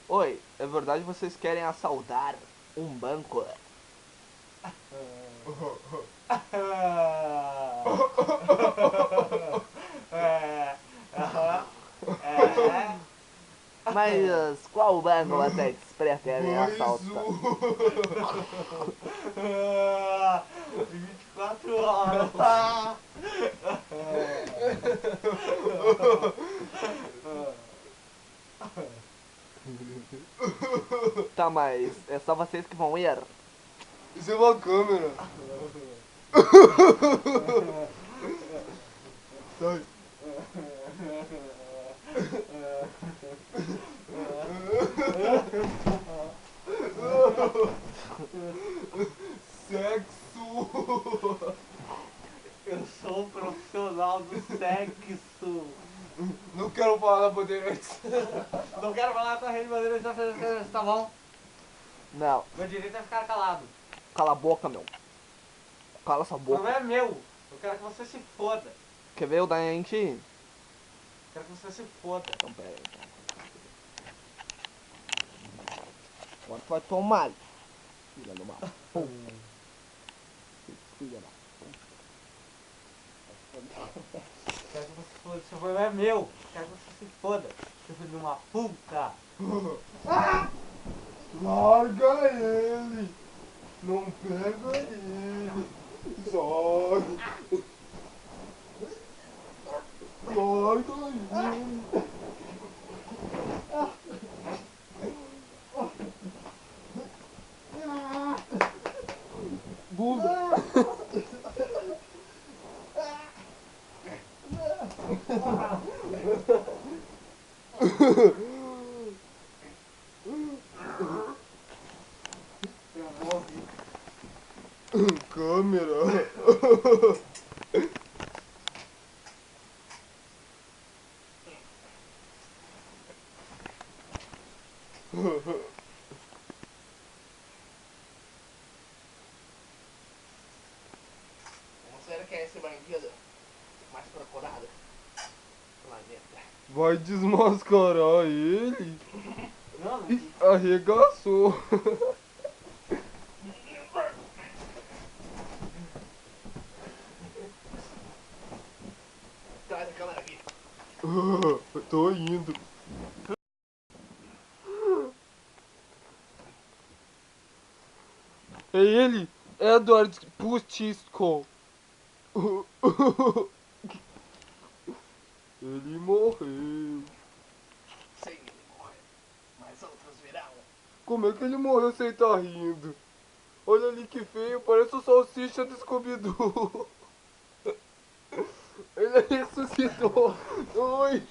Oi, é verdade que vocês querem assaltar um banco? Mas qual banco vocês pretendem assaltar? 24 horas. Tá, mas é só vocês que vão ir? Isso é uma câmera. Sai. Sexo. Eu sou um profissional do sexo. Não quero falar na Bandeirantes. Não quero falar com a Rede Bandeira, tá bom? Não, Meu direito é ficar calado. cala a boca, meu. Cala essa O boca. problema é meu. Eu quero que você se foda. Quer ver o da gente? Eu quero que você se foda. Então, pera aí. Agora tu vai tomar. Filha de uma puta. Filha da puta. Quero que você se foda. Seu problema é meu. Quero que você se foda. Seu filho de uma puta. Larga ele. Não pega ele. Sai. Larga ele. Bunda. Câmera. Você quer esse bandido mais procurado do planeta? Vai desmascarar ele. Não, não. Ih, arregaçou. Traz a câmera aqui. Tô indo. É ele, Edward Pustisco. Ele morreu. Sim, ele morre. Mas outros virão. Como é que ele morreu sem estar rindo? Olha ali que feio, parece o salsicha do Scooby-Doo. Ele ressuscitou. Oi.